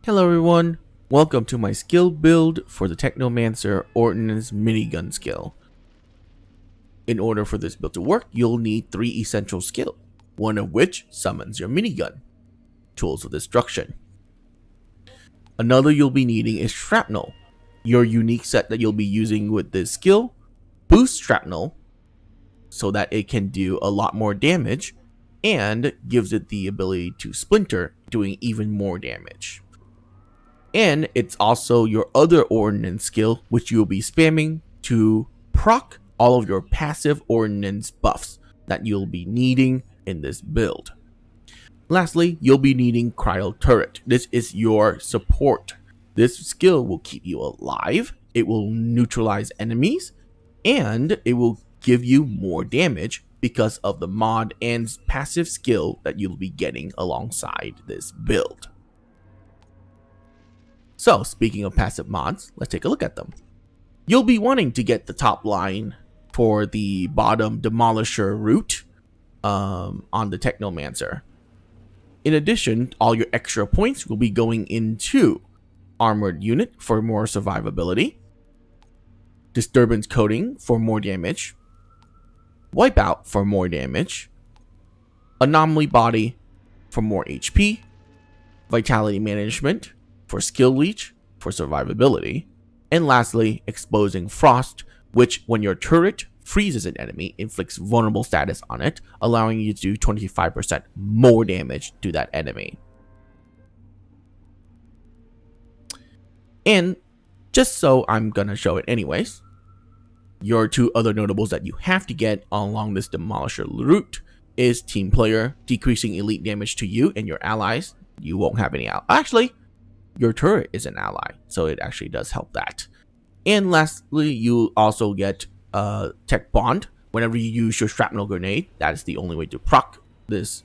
Hello everyone, welcome to my skill build for the Technomancer Ordnance Minigun skill. In order for this build to work, you'll need 3 essential skills, one of which summons your minigun, tools of destruction. Another you'll be needing is shrapnel. Your unique set that you'll be using with this skill boosts shrapnel so that it can do a lot more damage and gives it the ability to splinter, doing even more damage. And it's also your other ordnance skill, which you'll be spamming to proc all of your passive ordnance buffs that you'll be needing in this build. Lastly, you'll be needing Cryo Turret. This is your support. This skill will keep you alive, it will neutralize enemies, and it will give you more damage because of the mod and passive skill that you'll be getting alongside this build. So, speaking of passive mods, let's take a look at them. You'll be wanting to get the top line for the bottom Demolisher route on the Technomancer. In addition, all your extra points will be going into Armored Unit for more survivability, Disturbance Coating for more damage, Wipeout for more damage, Anomaly Body for more HP, Vitality Management for skill leech for survivability, and lastly, Exposing Frost, which when your turret freezes an enemy, inflicts vulnerable status on it, allowing you to do 25% more damage to that enemy. And just so I'm gonna show it anyways, your 2 other notables that you have to get along this Demolisher route is Team Player, decreasing elite damage to you and your allies. You won't have any actually, your turret is an ally, so it actually does help that. And lastly, you also get Tech Bond. Whenever you use your shrapnel grenade, that is the only way to proc this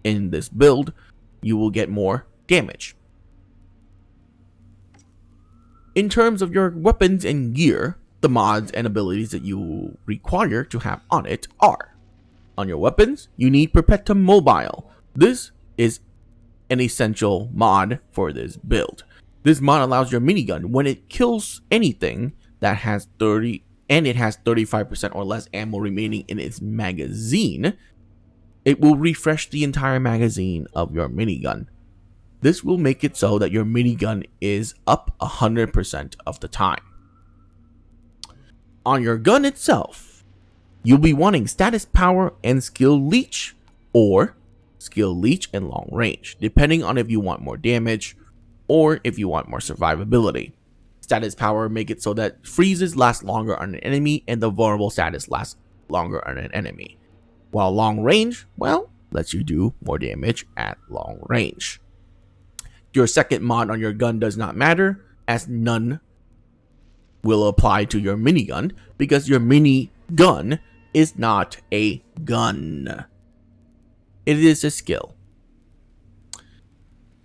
in this build, you will get more damage. In terms of your weapons and gear, the mods and abilities that you require to have on it are: on your weapons, you need Perpetuum Mobile. This is an essential mod for this build. This mod allows your minigun, when it kills anything that has 35% or less ammo remaining in its magazine, it will refresh the entire magazine of your minigun. This will make it so that your minigun is up 100% of the time. On your gun itself, you'll be wanting status power and skill leech, or skill leech and long range, depending on if you want more damage or if you want more survivability. Status power make it so that freezes last longer on an enemy and the vulnerable status lasts longer on an enemy, while long range, well, lets you do more damage at long range. Your second mod on your gun does not matter, as none will apply to your minigun because your minigun is not a gun. It is a skill.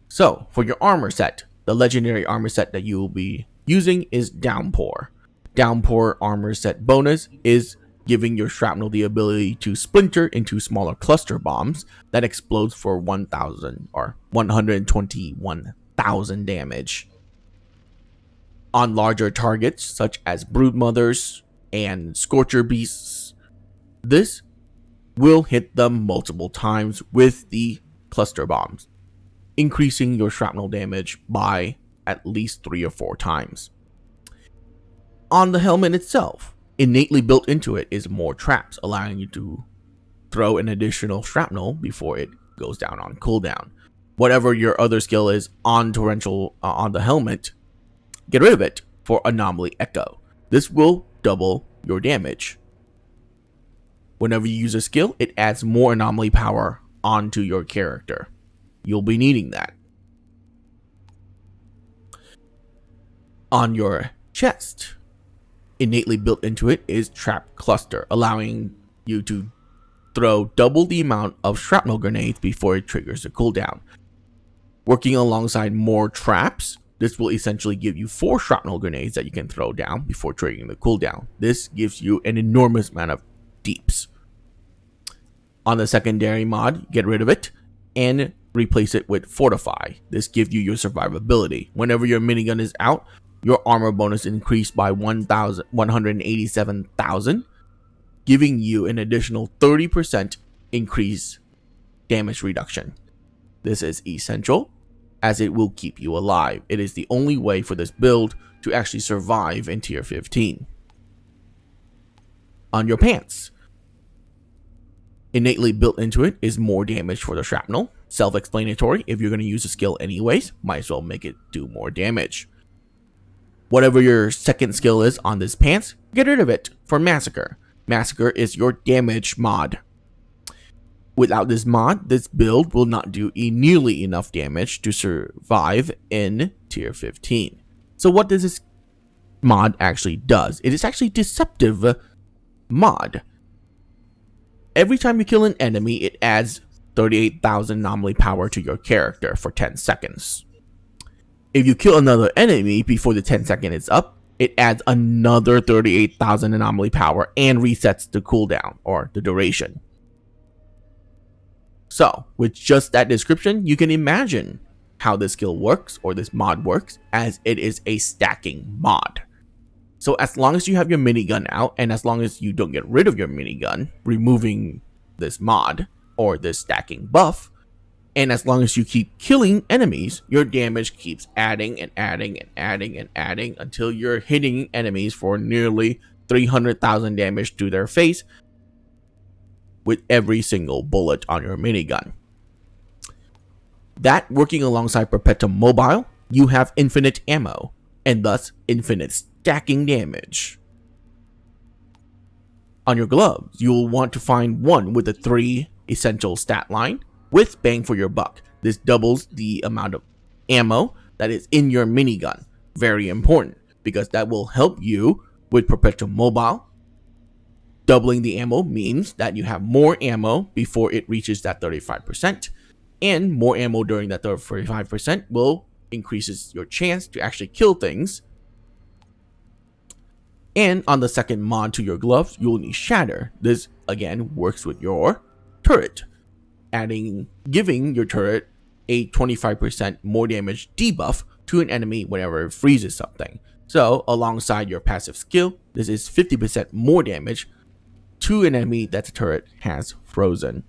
So, for your armor set, the legendary armor set that you will be using is Downpour. Downpour armor set bonus is giving your shrapnel the ability to splinter into smaller cluster bombs that explodes for 1,000 or 121,000 damage on larger targets such as broodmothers and scorcher beasts. This will hit them multiple times with the cluster bombs, increasing your shrapnel damage by at least 3 or 4 times. On the helmet itself, innately built into it is more traps, allowing you to throw an additional shrapnel before it goes down on cooldown. Whatever your other skill is on torrential on the helmet, get rid of it for Anomaly Echo. This will double your damage. Whenever you use a skill, it adds more anomaly power onto your character. You'll be needing that. On your chest, innately built into it is Trap Cluster, allowing you to throw double the amount of shrapnel grenades before it triggers a cooldown. Working alongside more traps, this will essentially give you 4 shrapnel grenades that you can throw down before triggering the cooldown. This gives you an enormous amount of deeps. On the secondary mod, get rid of it, and replace it with Fortify. This gives you your survivability. Whenever your minigun is out, your armor bonus increased by 187,000, giving you an additional 30% increase damage reduction. This is essential as it will keep you alive. It is the only way for this build to actually survive in tier 15. On your pants, innately built into it is more damage for the shrapnel. Self-explanatory, if you're going to use a skill anyways, might as well make it do more damage. Whatever your second skill is on this pants, get rid of it for Massacre. Massacre is your damage mod. Without this mod, this build will not do nearly enough damage to survive in tier 15. So what does this mod actually does? It is actually deceptive mod. Every time you kill an enemy, it adds 38,000 anomaly power to your character for 10 seconds. If you kill another enemy before the 10-second is up, it adds another 38,000 anomaly power and resets the cooldown or the duration. So, with just that description, you can imagine how this skill works or this mod works, as it is a stacking mod. So as long as you have your minigun out, and as long as you don't get rid of your minigun, removing this mod or this stacking buff, and as long as you keep killing enemies, your damage keeps adding and adding and adding and adding until you're hitting enemies for nearly 300,000 damage to their face with every single bullet on your minigun. That, working alongside Perpetuum Mobile, you have infinite ammo and thus infinite stacking damage. On your gloves, you will want to find one with a 3 essential stat line with bang for your buck. This doubles the amount of ammo that is in your minigun. Very important, because that will help you with Perpetuum Mobile. Doubling the ammo means that you have more ammo before it reaches that 35%, and more ammo during that 35% will increases your chance to actually kill things. And on the second mod to your gloves, you will need Shatter. This again works with your turret, giving your turret a 25% more damage debuff to an enemy whenever it freezes something. So alongside your passive skill, this is 50% more damage to an enemy that the turret has frozen.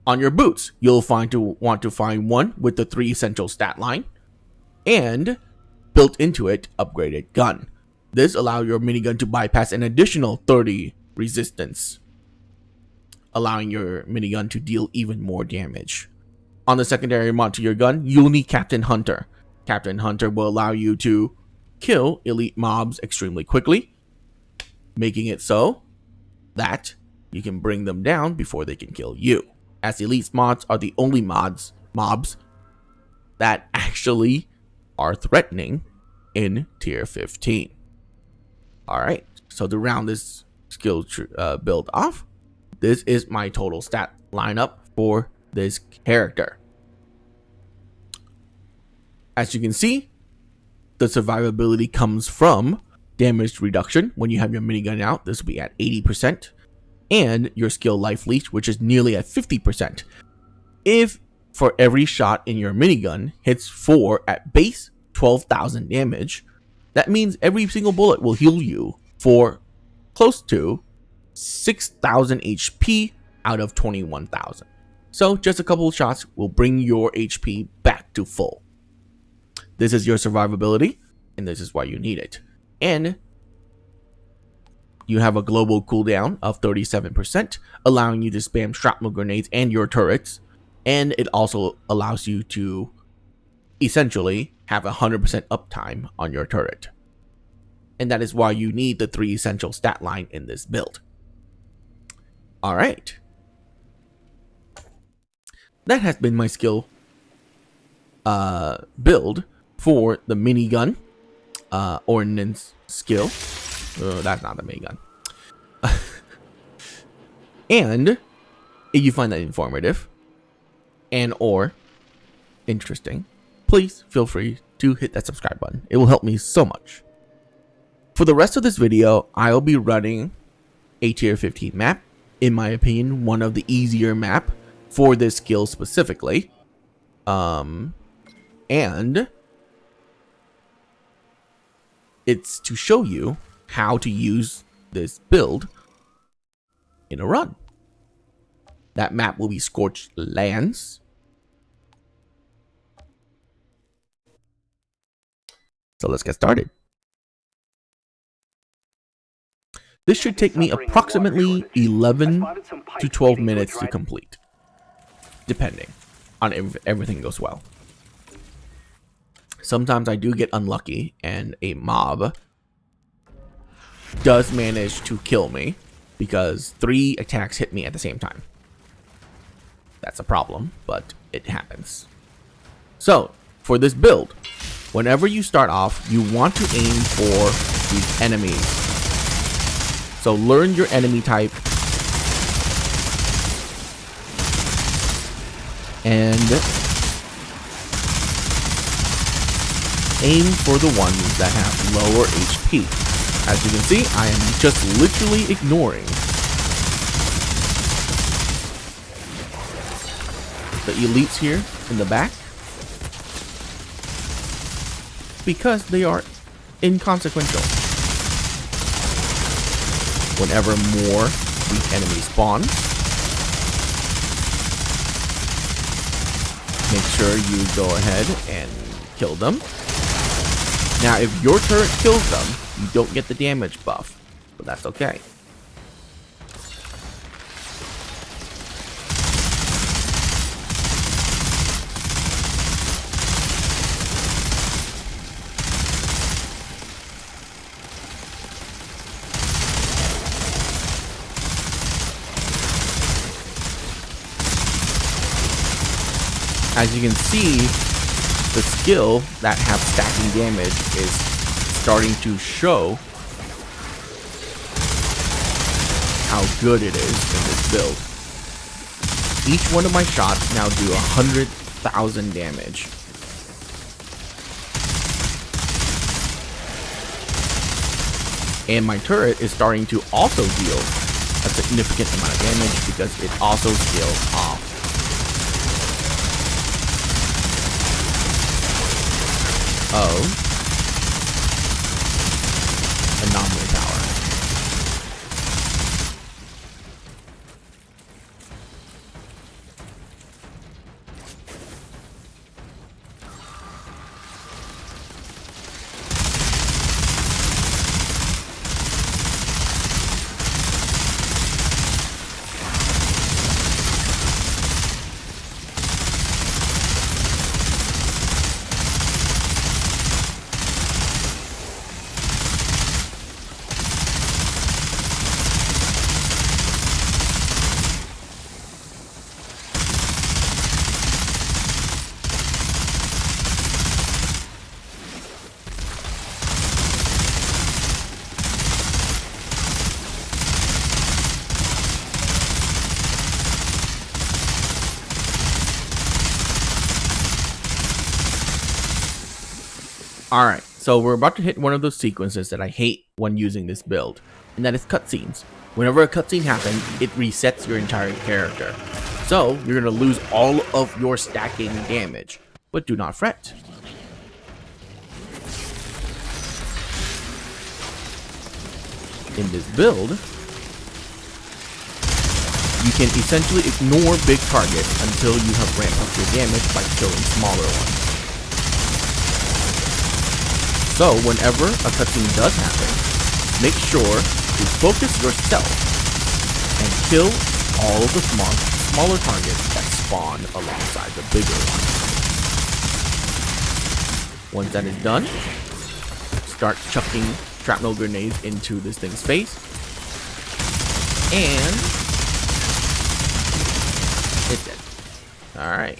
On your boots, you'll want to find one with the 3 essential stat line and built into it upgraded gun. This allows your minigun to bypass an additional 30 resistance, allowing your minigun to deal even more damage. On the secondary mod to your gun, you'll need Captain Hunter. Captain Hunter will allow you to kill elite mobs extremely quickly, making it so that you can bring them down before they can kill you, as elite mods are the only mobs that actually are threatening in tier 15. Alright, so to round this skill build off, this is my total stat lineup for this character. As you can see, the survivability comes from damage reduction. When you have your minigun out, this will be at 80%, and your skill life leech, which is nearly at 50%. If for every shot in your minigun hits 4 at base 12,000 damage, that means every single bullet will heal you for close to 6,000 HP out of 21,000. So just a couple of shots will bring your HP back to full. This is your survivability, and this is why you need it. And you have a global cooldown of 37%, allowing you to spam shrapnel grenades and your turrets. And it also allows you to essentially have 100% uptime on your turret. And that is why you need the 3 essential stat line in this build. Alright. That has been my skill build for the minigun ordnance skill. That's not the minigun. And if you find that informative and or interesting, please feel free to hit that subscribe button. It will help me so much. For the rest of this video, I'll be running a tier 15 map in my opinion, one of the easier map for this skill specifically. And it's to show you how to use this build in a run. That map will be Scorched Lands. So let's get started. This should take me approximately 11 to 12 minutes to complete, depending on if everything goes well. Sometimes I do get unlucky and a mob does manage to kill me because 3 attacks hit me at the same time. That's a problem, but it happens. So, for this build, whenever you start off, you want to aim for these enemies. So learn your enemy type and aim for the ones that have lower HP. As you can see, I am just literally ignoring the elites here in the back because they are inconsequential. Whenever more weak enemies spawn, make sure you go ahead and kill them. Now, if your turret kills them, you don't get the damage buff, but that's okay. As you can see, the skill that have stacking damage is starting to show how good it is in this build. Each one of my shots now do 100,000 damage. And my turret is starting to also deal a significant amount of damage because it also scales off. Anomaly Tower. Alright, so we're about to hit one of those sequences that I hate when using this build, and that is cutscenes. Whenever a cutscene happens, it resets your entire character. So, you're going to lose all of your stacking damage, but do not fret. In this build, you can essentially ignore big targets until you have ramped up your damage by killing smaller ones. So, whenever a cutscene does happen, make sure to focus yourself and kill all of the smaller targets that spawn alongside the bigger ones. Once that is done, start chucking shrapnel grenades into this thing's face, and it's dead. Alright.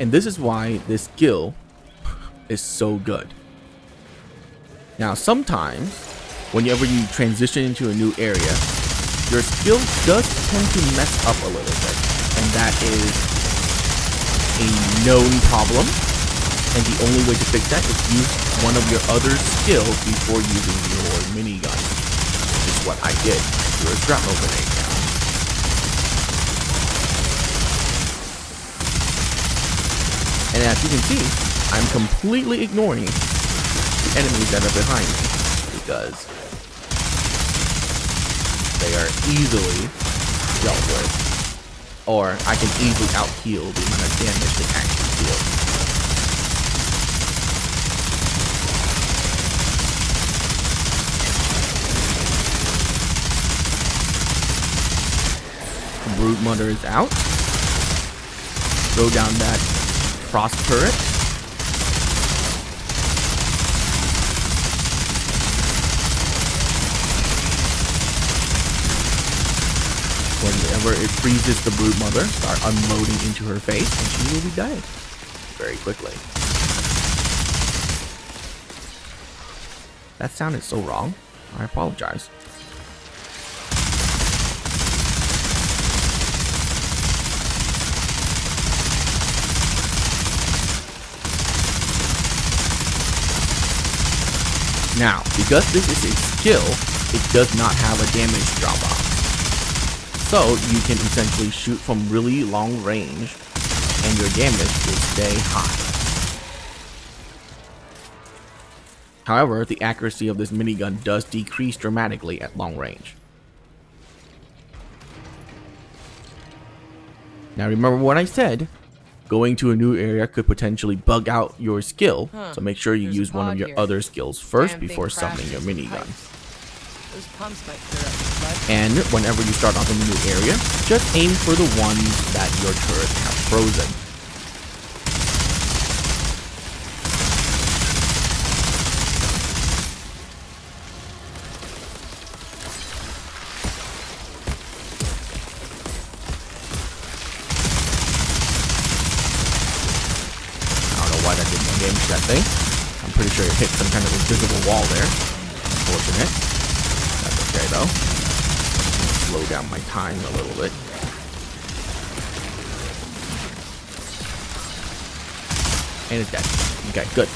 And this is why this skill is so good. Now, sometimes, whenever you transition into a new area, your skill does tend to mess up a little bit, and that is a known problem. And the only way to fix that is use one of your other skills before using your minigun, which is what I did. Threw a shrapnel grenade down. And as you can see, I'm completely ignoring the enemies that are behind me because they are easily dealt with, or I can easily out-heal the amount of damage they actually deal. Brood Mother is out. Throw down that frost turret. Whenever it freezes the Brood Mother, start unloading into her face, and she will be dead very quickly. That sounded so wrong. I apologize. Now, because this is a skill, it does not have a damage drop-off. So, you can essentially shoot from really long range, and your damage will stay high. However, the accuracy of this minigun does decrease dramatically at long range. Now, remember what I said. Going to a new area could potentially bug out your skill, so make sure you use one of your other skills first before summoning your minigun. And whenever you start off in a new area, just aim for the ones that your turrets have frozen. Why that didn't engage that thing. I'm pretty sure it hit some kind of invisible wall there. Unfortunate. That's okay though. Slow down my time a little bit. And it's dead. Okay, good.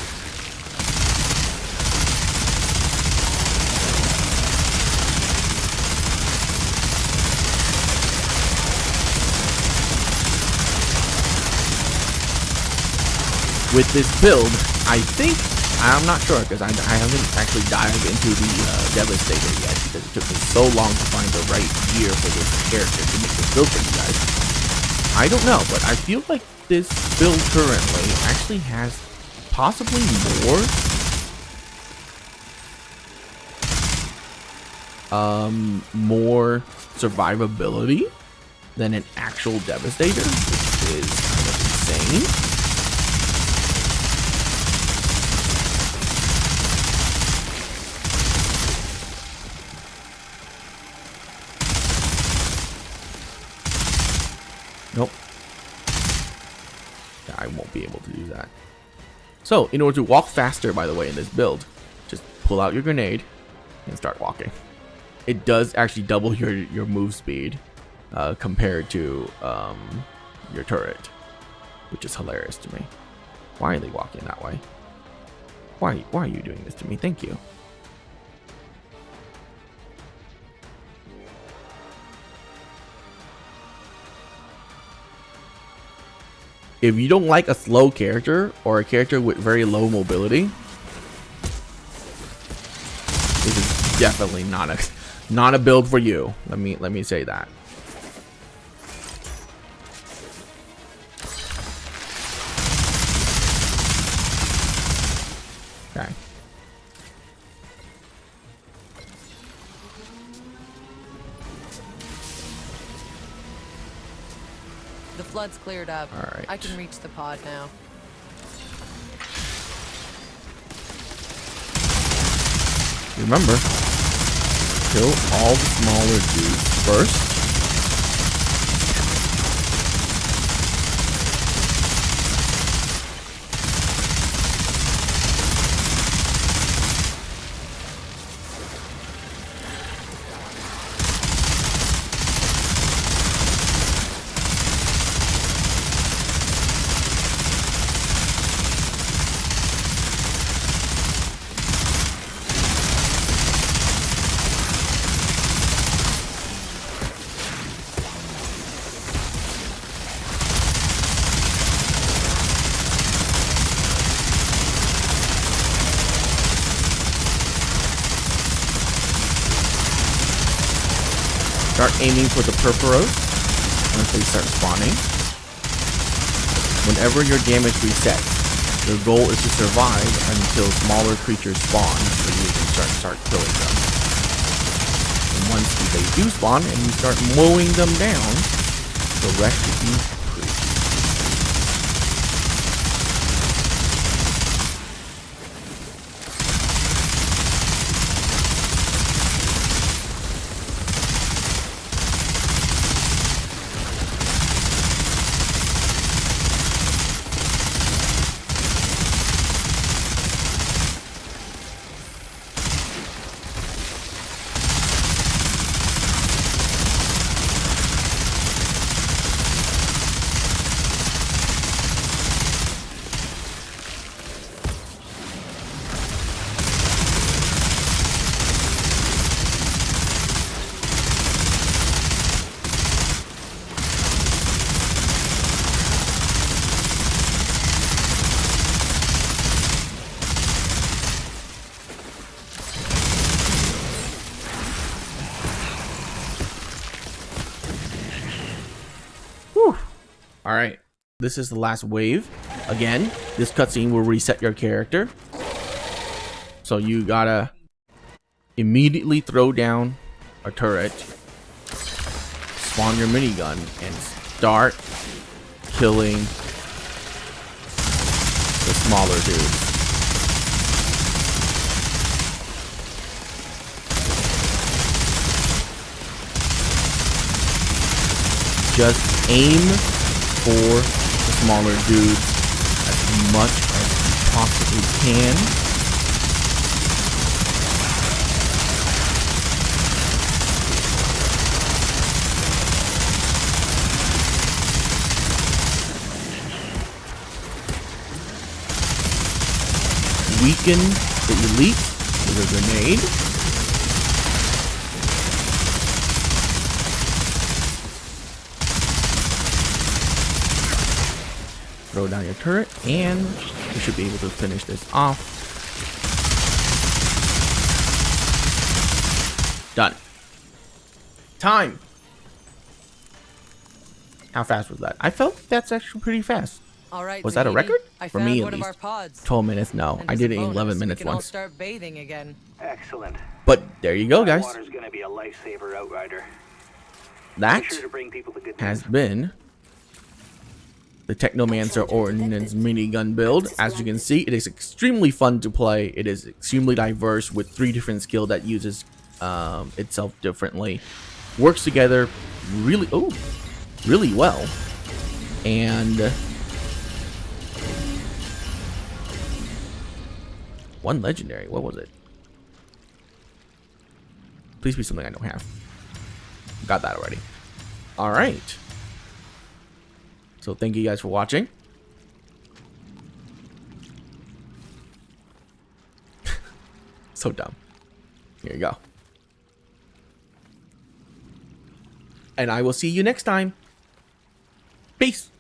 With this build, I think, I'm not sure because I haven't actually dived into the Devastator yet because it took me so long to find the right gear for this character to make this build for you guys. I don't know, but I feel like this build currently actually has possibly more survivability than an actual Devastator, which is kind of insane. Nope. Yeah, I won't be able to do that. So, in order to walk faster, by the way, in this build, just pull out your grenade and start walking. It does actually double your move speed compared to your turret, which is hilarious to me. Why are they walking that way? Why are you doing this to me? Thank you. If you don't like a slow character or a character with very low mobility, this is definitely not a build for you. Let me say that. Okay. The flood's cleared up. All right. I can reach the pod now. Remember, kill all the smaller dudes first. aiming for the purpuros once they start spawning. Whenever your damage resets, your goal is to survive until smaller creatures spawn so you can start killing them. And once they do spawn and you start mowing them down, the rest should be pretty. Alright, this is the last wave. Again, this cutscene will reset your character. So you gotta immediately throw down a turret, spawn your minigun, and start killing the smaller dudes. Just aim for the smaller dudes as much as you possibly can. Weaken the elite with a grenade. Throw down your turret, and you should be able to finish this off. Done. Time. How fast was that? I felt that's actually pretty fast. All right, Was that a record? I For found me, at one of least. our pods. 12 minutes? No, And I as did a it in bonus, 11 we minutes can all once. start bathing again. Excellent. But there you go, guys. Water's gonna be a lifesaver, Outrider. That Be sure to bring people the good has news. been the Technomancer Ordnance Minigun build. As you can see, it is extremely fun to play. It is extremely diverse with 3 different skills that uses itself differently. Works together really well. And one legendary. What was it? Please be something I don't have. Got that already. All right. So thank you guys for watching. So dumb. Here you go. And I will see you next time. Peace.